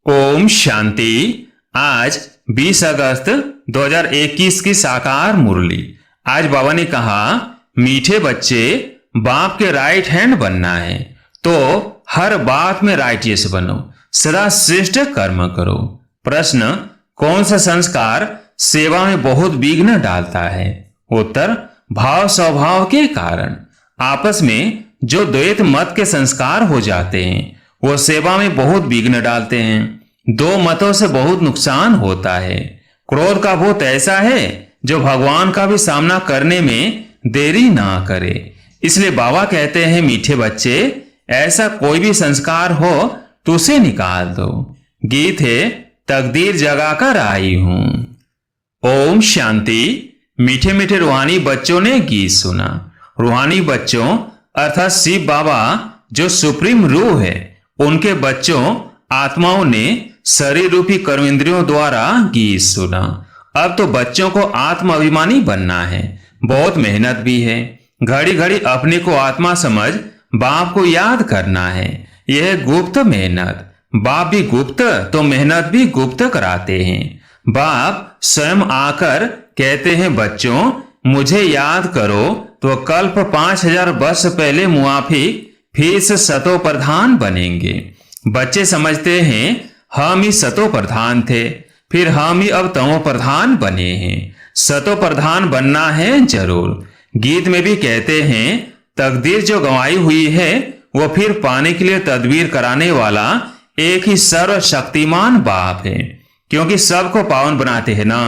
ओम शांति। आज 20 अगस्त 2021 की साकार मुरली। आज बाबा ने कहा, मीठे बच्चे, बाप के राइट हैंड बनना है तो हर बात में राइटियस बनो, सदा श्रेष्ठ कर्म करो। प्रश्न, कौन सा संस्कार सेवा में बहुत विघ्न डालता है? उत्तर, भाव स्वभाव के कारण। आपस में जो द्वैत मत के संस्कार हो जाते हैं वो सेवा में बहुत विघ्न डालते हैं। दो मतों से बहुत नुकसान होता है। क्रोध का भूत ऐसा है जो भगवान का भी सामना करने में देरी ना करे। इसलिए बाबा कहते हैं, मीठे बच्चे, ऐसा कोई भी संस्कार हो तो उसे निकाल दो। गीत है, तकदीर जगा कर आई हूं। ओम शांति। मीठे मीठे रूहानी बच्चों ने गीत सुना। रूहानी बच्चों अर्थात शिव बाबा जो सुप्रीम रूह है, उनके बच्चों आत्माओं ने शरीर रूपी कर्मेंद्रियों द्वारा गीत सुना। अब तो बच्चों को आत्म अभिमानी बनना है। बहुत मेहनत भी है। घड़ी घड़ी अपने को आत्मा समझ बाप को याद करना है। यह गुप्त मेहनत। बाप भी गुप्त तो मेहनत भी गुप्त कराते हैं। बाप स्वयं आकर कहते हैं, बच्चों मुझे याद करो तो कल्प 5000 वर्ष पहले मुआफिक फिर से सतो प्रधान बनेंगे। बच्चे समझते हैं हम ही सतो प्रधान थे, फिर हम ही अब तमो प्रधान बने हैं। सतो प्रधान बनना है जरूर। गीत में भी कहते हैं, तकदीर जो गंवाई हुई है वो फिर पाने के लिए तदबीर कराने वाला एक ही सर्वशक्तिमान बाप है, क्योंकि सबको पावन बनाते हैं ना।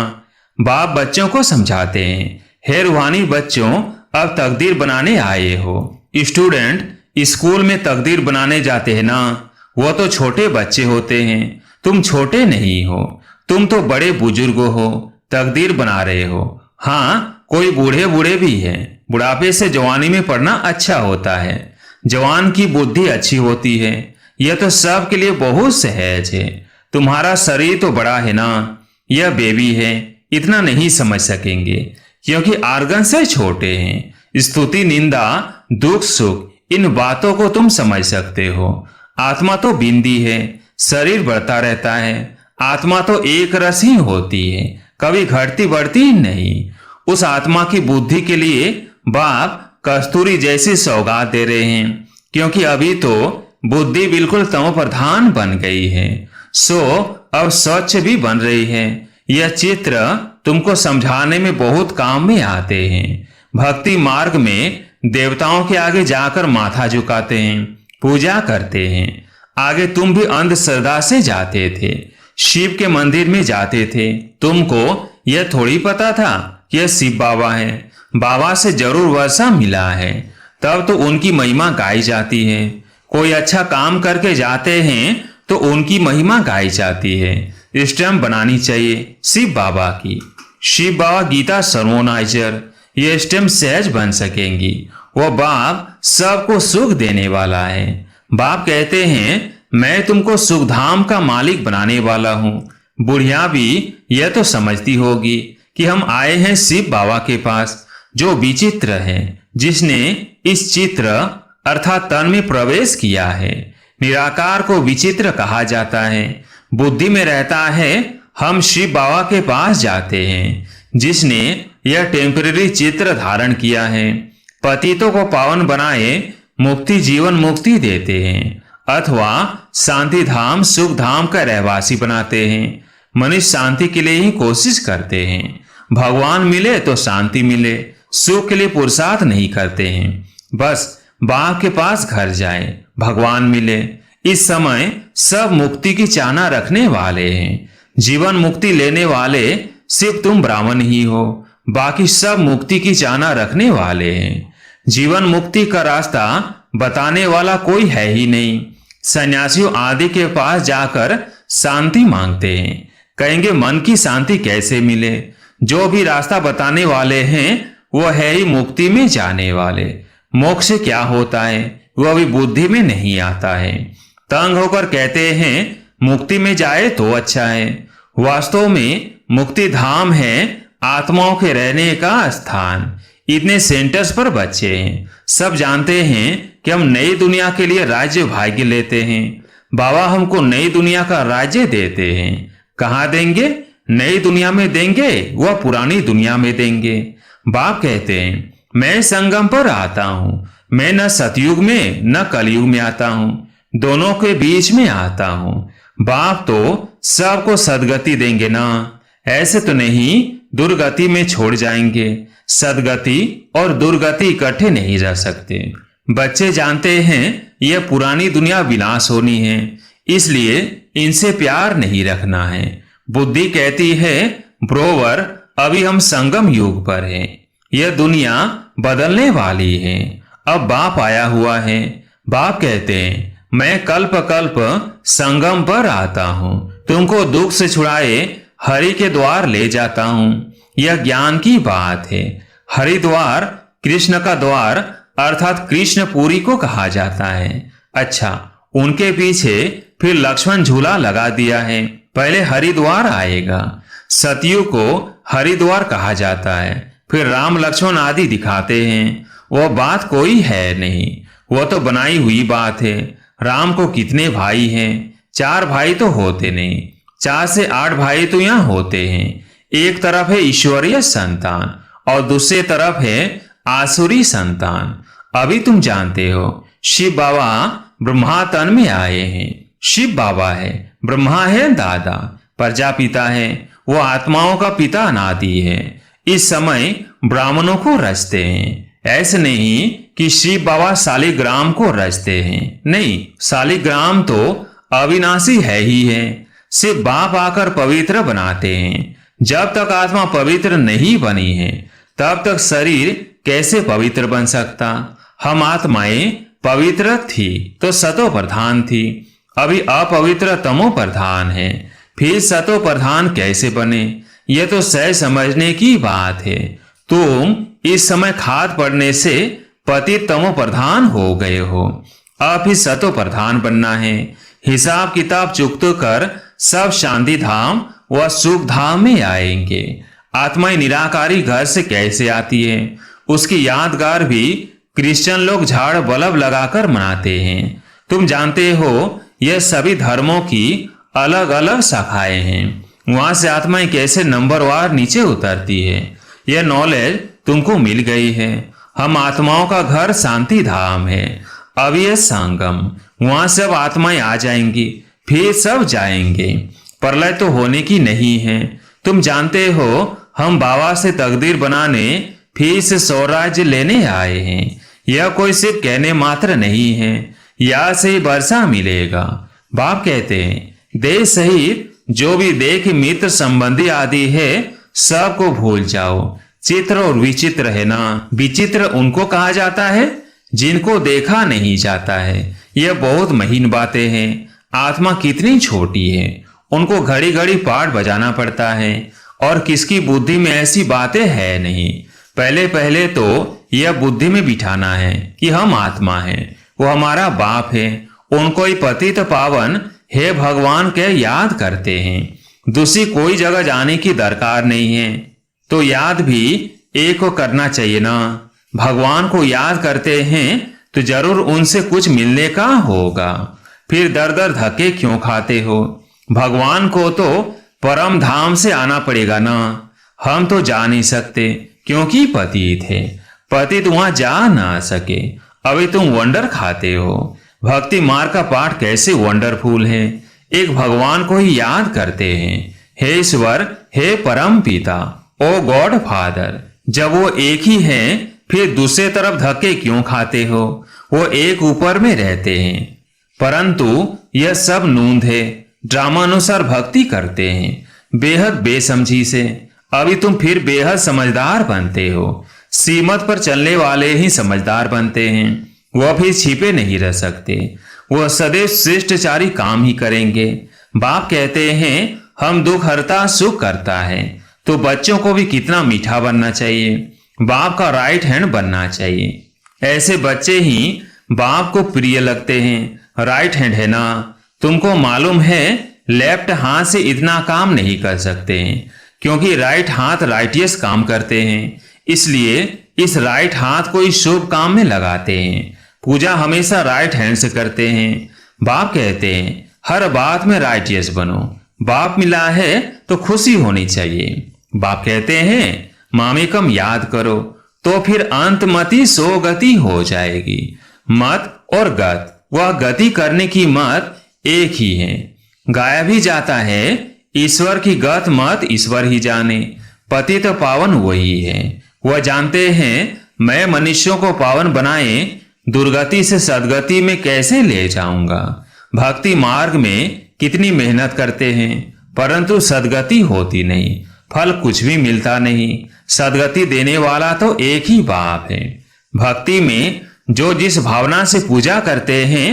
बाप बच्चों को समझाते हैं, हे रूहानी बच्चों, अब तकदीर बनाने आए हो। स्टूडेंट स्कूल में तकदीर बनाने जाते हैं ना, वो तो छोटे बच्चे होते हैं। तुम छोटे नहीं हो, तुम तो बड़े बुजुर्ग हो, तकदीर बना रहे हो। हाँ, कोई बूढ़े बूढ़े भी हैं। बुढ़ापे से जवानी में पढ़ना अच्छा होता है। जवान की बुद्धि अच्छी होती है। यह तो सबके लिए बहुत सहज है। तुम्हारा शरीर तो बड़ा है ना, यह बेबी है, इतना नहीं समझ सकेंगे क्योंकि आर्गन से छोटे हैं। स्तुति, निंदा, दुख, सुख, इन बातों को तुम समझ सकते हो। आत्मा तो बिंदी है, शरीर बढ़ता रहता है। आत्मा तो एक रस ही होती है, कभी घटती बढ़ती नहीं। उस आत्मा की बुद्धि के लिए बाप कस्तूरी जैसी सौगात दे रहे हैं, क्योंकि अभी तो बुद्धि बिल्कुल तमो प्रधान बन गई है। सो अब स्वच्छ भी बन रही है। यह चित्र तुमको समझाने में बहुत काम में आते हैं। भक्ति मार्ग में देवताओं के आगे जाकर माथा झुकाते हैं, पूजा करते हैं। आगे तुम भी अंधश्रद्धा से जाते थे, शिव के मंदिर में जाते थे। तुमको यह थोड़ी पता था कि यह शिव बाबा है। बाबा से जरूर वर्षा मिला है, तब तो उनकी महिमा गाई जाती है। कोई अच्छा काम करके जाते हैं तो उनकी महिमा गाई जाती है। स्टैम्प बनानी चाहिए शिव बाबा की। शिव बाबा गीता सर्वोनाइजर, ये स्टैम्प सहज बन सकेंगी। वो बाप सबको सुख देने वाला है। बाप कहते हैं, मैं तुमको सुखधाम का मालिक बनाने वाला हूँ। बुढ़िया भी यह तो समझती होगी कि हम आए हैं शिव बाबा के पास, जो विचित्र है, जिसने इस चित्र अर्थात तन में प्रवेश किया है। निराकार को विचित्र कहा जाता है। बुद्धि में रहता है हम शिव बाबा के पास जाते हैं, जिसने यह टेम्परेरी चित्र धारण किया है। पतितों को पावन बनाए मुक्ति जीवन मुक्ति देते हैं, अथवा शांति धाम सुख धाम का रहवासी बनाते हैं। मनुष्य शांति के लिए ही कोशिश करते हैं। भगवान मिले तो शांति मिले, सुख के लिए पुरुषार्थ नहीं करते हैं। बस बाप के पास घर जाए, भगवान मिले। इस समय सब मुक्ति की चाहना रखने वाले हैं। जीवन मुक्ति लेने वाले सिर्फ तुम ब्राह्मण ही हो, बाकी सब मुक्ति की चाहना रखने वाले हैं। जीवन मुक्ति का रास्ता बताने वाला कोई है ही नहीं। सन्यासियों आदि के पास जाकर शांति मांगते हैं, कहेंगे मन की शांति कैसे मिले। जो भी रास्ता बताने वाले हैं वो है ही मुक्ति में जाने वाले। मोक्ष क्या होता है वह भी बुद्धि में नहीं आता है। तंग होकर कहते हैं मुक्ति में जाए तो अच्छा है। वास्तव में मुक्ति धाम है आत्माओं के रहने का स्थान। इतने सेंटर्स पर बच्चे हैं, सब जानते हैं कि हम नई दुनिया के लिए राज्य भाग्य लेते हैं। बाबा हमको नई दुनिया का राज्य देते हैं। कहाँ देंगे? नई दुनिया में देंगे, वह पुरानी दुनिया में देंगे। बाप कहते हैं मैं संगम पर आता हूं, मैं न सतयुग में न कलयुग में आता हूं, दोनों के बीच में आता हूं। बाप तो सबको सदगति देंगे ना, ऐसे तो नहीं दुर्गति में छोड़ जाएंगे। सदगति और दुर्गति इकट्ठे नहीं रह सकते। बच्चे जानते हैं यह पुरानी दुनिया विनाश होनी है, इसलिए इनसे प्यार नहीं रखना है। बुद्धि कहती है ब्रोवर अभी हम संगम युग पर हैं, यह दुनिया बदलने वाली है। अब बाप आया हुआ है। बाप कहते हैं मैं कल्प कल्प संगम पर आता हूं, तुमको दुख से छुड़ाए हरि के द्वार ले जाता हूं। यह ज्ञान की बात है। हरिद्वार कृष्ण का द्वार अर्थात कृष्णपुरी को कहा जाता है। अच्छा, उनके पीछे फिर लक्ष्मण झूला लगा दिया है। पहले हरिद्वार आएगा। सतयुग को हरिद्वार कहा जाता है। फिर राम लक्ष्मण आदि दिखाते हैं। वह बात कोई है नहीं, वह तो बनाई हुई बात है। राम को कितने भाई हैं? 4 भाई तो होते नहीं, 4 से 8 भाई तो यहाँ होते हैं। एक तरफ है ईश्वरीय संतान और दूसरे तरफ है आसुरी संतान। अभी तुम जानते हो शिव बाबा ब्रह्मा तन में आए हैं। शिव बाबा है, ब्रह्मा है दादा, प्रजापिता है, वो आत्माओं का पिता अनादि है। इस समय ब्राह्मणों को रचते हैं। ऐसे नहीं कि शिव बाबा शालिग्राम को रचते हैं, नहीं, शालिग्राम तो अविनाशी है ही है। सिर्फ बाप आकर पवित्र बनाते हैं। जब तक आत्मा पवित्र नहीं बनी है तब तक शरीर कैसे पवित्र बन सकता? हम आत्माएं पवित्र थी तो सतो प्रधान थी, अभी अपवित्र तमो प्रधान है, फिर सतो प्रधान कैसे बने? यह तो सह समझने की बात है। तुम इस समय खाद पड़ने से पतित तमो प्रधान हो गए हो, अब ही सतो प्रधान बनना है। हिसाब किताब चुकतो कर सब शांति धाम व सुख धाम में आएंगे। आत्माएं निराकारी घर से कैसे आती है? उसकी यादगार भी क्रिश्चियन लोग झाड़ बल्ब लगाकर मनाते हैं। तुम जानते हो यह सभी धर्मों की अलग अलग शाखाएं हैं। वहां से आत्माएं कैसे नंबरवार नीचे उतरती है, यह नॉलेज तुमको मिल गई है। हम आत्माओं का घर शांति धाम है। अब यह संगम, वहां सब आत्माएं आ जाएंगी, फिर सब जाएंगे। प्रलय तो होने की नहीं है। तुम जानते हो हम बाबा से तकदीर बनाने फिर से स्वराज्य लेने आए हैं। यह कोई सिर्फ कहने मात्र नहीं है, यहाँ से ही वर्षा मिलेगा। बाप कहते हैं देह सहित जो भी देख मित्र संबंधी आदि है सबको भूल जाओ। चित्र और विचित्र है ना, विचित्र उनको कहा जाता है जिनको देखा नहीं जाता है। यह बहुत महीन बातें हैं। आत्मा कितनी छोटी है, उनको घड़ी घड़ी पाठ बजाना पड़ता है और किसकी बुद्धि में ऐसी बातें है नहीं। पहले पहले तो यह बुद्धि में बिठाना है कि हम आत्मा हैं, वो हमारा बाप है। उनको ही पतित पावन हे भगवान के याद करते हैं। दूसरी कोई जगह जाने की दरकार नहीं है। तो याद भी एक को करना चाहिए ना। भगवान को याद करते हैं तो जरूर उनसे कुछ मिलने का होगा। फिर दर दर धक्के क्यों खाते हो? भगवान को तो परम धाम से आना पड़ेगा ना। हम तो जा नहीं सकते क्योंकि पतित है। पतित वहां जा ना सके। अभी तुम वंडर खाते हो। भक्ति मार्ग का पाठ कैसे वंडरफुल है। एक भगवान को ही याद करते हैं, हे ईश्वर, हे परम पिता, ओ गॉड फादर। जब वो एक ही हैं फिर दूसरे तरफ धक्के क्यों खाते हो? वो एक ऊपर में रहते हैं। परंतु यह सब नूंद है। ड्रामा अनुसार भक्ति करते हैं बेहद बेसमझी से। अभी तुम फिर बेहद समझदार बनते हो। सीमत पर चलने वाले ही समझदार बनते हैं। वह भी छिपे नहीं रह सकते। वह सदैव श्रेष्ठचारी काम ही करेंगे। बाप कहते हैं हम दुख हरता सुख करता है। तो बच्चों को भी कितना मीठा बनना चाहिए, बाप का राइट हैंड बनना चाहिए। ऐसे बच्चे ही बाप को प्रिय लगते हैं। राइट हैंड है ना। तुमको मालूम है लेफ्ट हाथ से इतना काम नहीं कर सकते हैं क्योंकि राइट हाथ राइटियस काम करते हैं। इसलिए इस राइट हाथ को इस शुभ काम में लगाते हैं। पूजा हमेशा राइट हैंड से करते हैं। बाप कहते हैं हर बात में राइटियस बनो, बाप मिला है तो खुशी होनी चाहिए। बाप कहते हैं मामेकम याद करो तो फिर अंतमति सो गति हो जाएगी। मत और गत, वह गति करने की मत एक ही है। गाया भी जाता है ईश्वर की गत मत ईश्वर ही जाने, पतित पावन वही है। वह जानते हैं मैं मनुष्यों को पावन बनाए दुर्गति से सदगति में कैसे ले जाऊंगा। भक्ति मार्ग में कितनी मेहनत करते हैं परंतु सदगति होती नहीं, फल कुछ भी मिलता नहीं। सदगति देने वाला तो एक ही बाप है। भक्ति में जो जिस भावना से पूजा करते हैं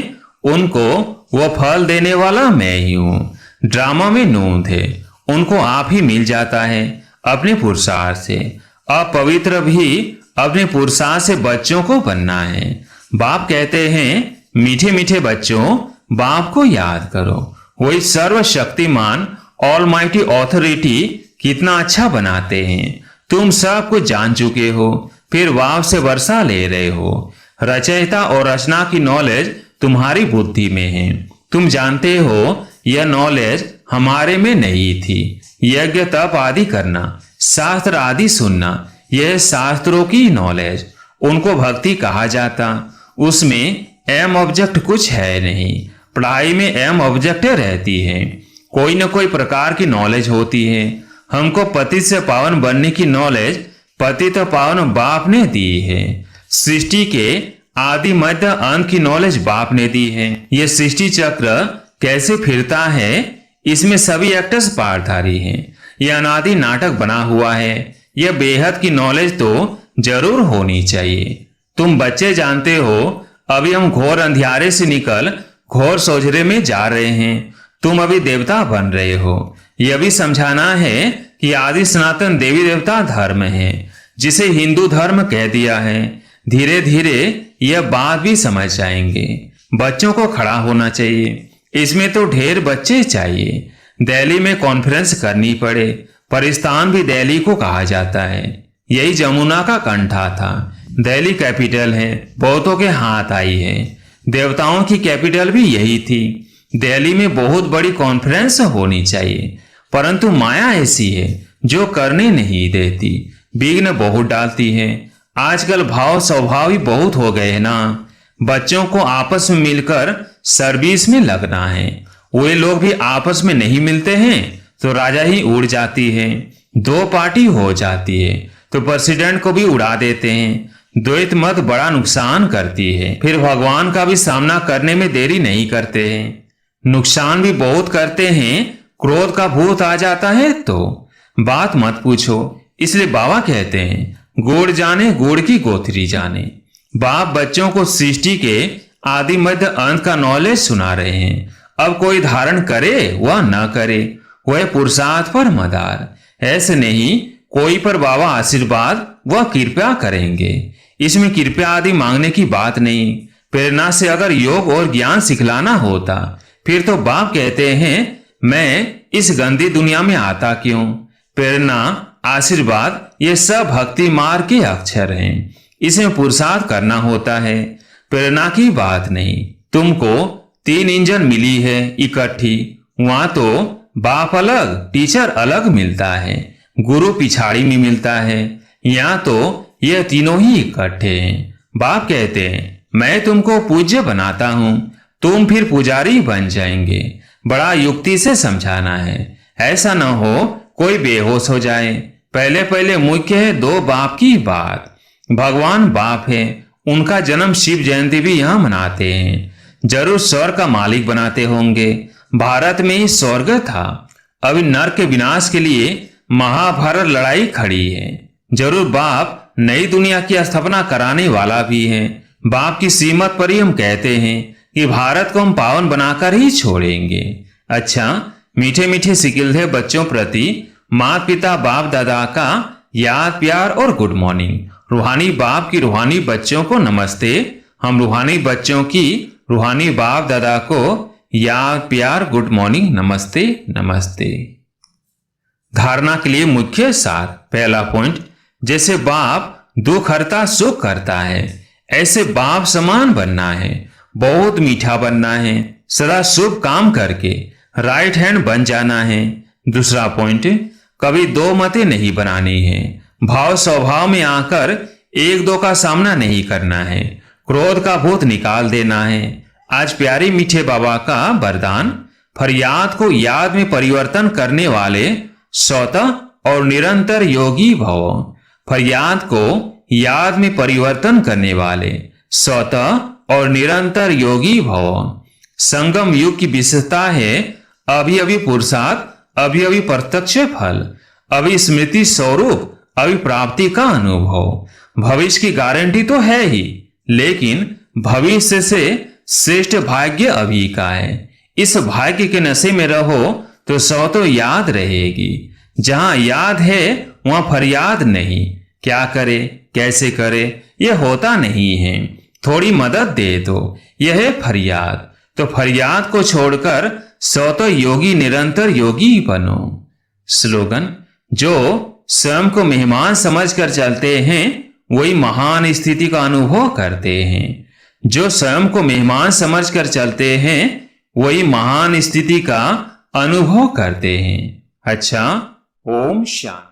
उनको वो फल देने वाला मैं ही हूं। ड्रामा में नून थे, उनको आप ही मिल जाता है अपने पुरुषार्थ से। अपवित्र भी अपने पुरुषार्थ से बच्चों को बनना है। बाप कहते हैं मीठे मीठे बच्चों बाप को याद करो, वही सर्वशक्तिमान ऑलमाइटी ऑथोरिटी कितना अच्छा बनाते हैं। तुम सब कुछ जान चुके हो फिर बाप से वर्षा ले रहे हो। रचयिता और रचना की नॉलेज तुम्हारी बुद्धि में है। तुम जानते हो यह नॉलेज हमारे में नहीं थी। यज्ञ तप आदि करना, शास्त्र आदि सुनना, यह शास्त्रों की नॉलेज, उनको भक्ति कहा जाता। उसमें एम ऑब्जेक्ट कुछ है नहीं। पढ़ाई में एम ऑब्जेक्ट रहती है, कोई न कोई प्रकार की नॉलेज होती है। हमको पतित से पावन बनने की नॉलेज पतित पावन बाप ने दी है। सृष्टि के आदि मध्य अंत की नॉलेज बाप ने दी है। यह सृष्टि चक्र कैसे फिरता है इसमें सभी एक्टर्स पार्टधारी हैं। यह अनादि नाटक बना हुआ है। यह बेहद की नॉलेज तो जरूर होनी चाहिए। तुम बच्चे जानते हो अभी हम घोर अंधियारे से निकल घोर सोझरे में जा रहे हैं। तुम अभी देवता बन रहे हो। यह भी समझाना है कि आदि सनातन देवी देवता धर्म है जिसे हिंदू धर्म कह दिया है। धीरे धीरे यह बात भी समझ जाएंगे। बच्चों को खड़ा होना चाहिए, इसमें तो ढेर बच्चे चाहिए। दिल्ली में कॉन्फ्रेंस करनी पड़े, परिस्तान भी दिल्ली को कहा जाता है। यही जमुना का कंठा था। दिल्ली कैपिटल है, बहुतों के हाथ आई है। देवताओं की कैपिटल भी यही थी। दिल्ली में बहुत बड़ी कॉन्फ्रेंस होनी चाहिए, परंतु माया ऐसी है जो करने नहीं देती, विघ्न बहुत डालती है। आजकल भाव स्वभाव ही बहुत हो गए हैं ना। बच्चों को आपस में मिलकर सर्विस में लगना है। वे लोग भी आपस में नहीं मिलते हैं तो राजा ही उड़ जाती है। दो पार्टी हो जाती है तो प्रेसिडेंट को भी उड़ा देते हैं। द्वैत मत बड़ा नुकसान करती है। फिर भगवान का भी सामना करने में देरी नहीं करते हैं। नुकसान भी बहुत करते हैं। क्रोध का भूत आ जाता है तो बात मत पूछो। इसलिए बाबा कहते हैं गुड़ जाने गुड़ की गोथरी जाने। बाप बच्चों को सृष्टि के आदि मध्य अंत का नॉलेज सुना रहे हैं। अब कोई धारण करे वह न करे, वह पुरुषार्थ पर मदार। ऐसे नहीं कोई पर बाबा आशीर्वाद वह कृपया करेंगे। इसमें कृपया आदि मांगने की बात नहीं। प्रेरणा से अगर योग और ज्ञान सिखलाना होता फिर तो बाप कहते हैं मैं इस गंदी दुनिया में आता क्यों। प्रेरणा आशीर्वाद ये सब भक्ति मार्ग के अक्षर हैं। इसमें पुरुषार्थ करना होता है, प्रेरणा की बात नहीं। तुमको 3 इंजन मिली है इकट्ठी, वहां तो बाप अलग टीचर अलग मिलता है, गुरु पिछाड़ी में मिलता है। यहाँ तो ये तीनों ही इकट्ठे हैं। बाप कहते हैं मैं तुमको पूज्य बनाता हूं, तुम फिर पुजारी बन जाएंगे। बड़ा युक्ति से समझाना है, ऐसा न हो कोई बेहोश हो जाए। पहले पहले मुख्य है 2 बाप की बात। भगवान बाप है, उनका जन्म शिव जयंती भी यहाँ मनाते हैं। जरूर स्वर्ग का मालिक बनाते होंगे। भारत में ही स्वर्ग था। अभी नरक के विनाश के लिए महाभारत लड़ाई खड़ी है। जरूर बाप नई दुनिया की स्थापना कराने वाला भी है। बाप की श्रीमत पर ही हम कहते हैं कि भारत को हम पावन बनाकर ही छोड़ेंगे। अच्छा, मीठे मीठे सिकिलधे बच्चों प्रति माता पिता बाप दादा का याद प्यार और गुड मॉर्निंग। रूहानी बाप की रूहानी बच्चों को नमस्ते। हम रूहानी बच्चों की रूहानी बाप दादा को याद प्यार गुड मॉर्निंग नमस्ते नमस्ते। धारणा के लिए मुख्य सार। पहला पॉइंट, जैसे बाप दुख हरता सुख करता है ऐसे बाप समान बनना है। बहुत मीठा बनना है, सदा शुभ काम करके राइट हैंड बन जाना है। दूसरा पॉइंट, कभी दो मतें नहीं बनानी है। भाव स्वभाव में आकर एक दो का सामना नहीं करना है। क्रोध का भूत निकाल देना है। आज प्यारे मीठे बाबा का वरदान, फरियाद को याद में परिवर्तन करने वाले स्वतः और निरंतर योगी भव। फरियाद को याद में परिवर्तन करने वाले स्वतः और निरंतर योगी भव। संगम युग की विशेषता है अभी अभी पुरुषार्थ, अभी अभी प्रत्यक्ष फल, अभी स्मृति स्वरूप, अभी प्राप्ति का अनुभव। भविष्य की गारंटी तो है ही, लेकिन भविष्य से श्रेष्ठ भाग्य अभी का है। इस भाग्य के नशे में रहो तो सौ तो याद रहेगी। जहां याद है वहां फरियाद नहीं। क्या करे, कैसे करे, यह होता नहीं है। थोड़ी मदद दे दो, यह है फरियाद। तो फरियाद को छोड़कर सौ तो योगी निरंतर योगी बनो। स्लोगन, जो स्वयं को मेहमान समझकर चलते हैं वही महान स्थिति का अनुभव करते हैं। जो स्वयं को मेहमान समझकर चलते हैं वही महान स्थिति का अनुभव करते हैं। अच्छा, ओम शांति।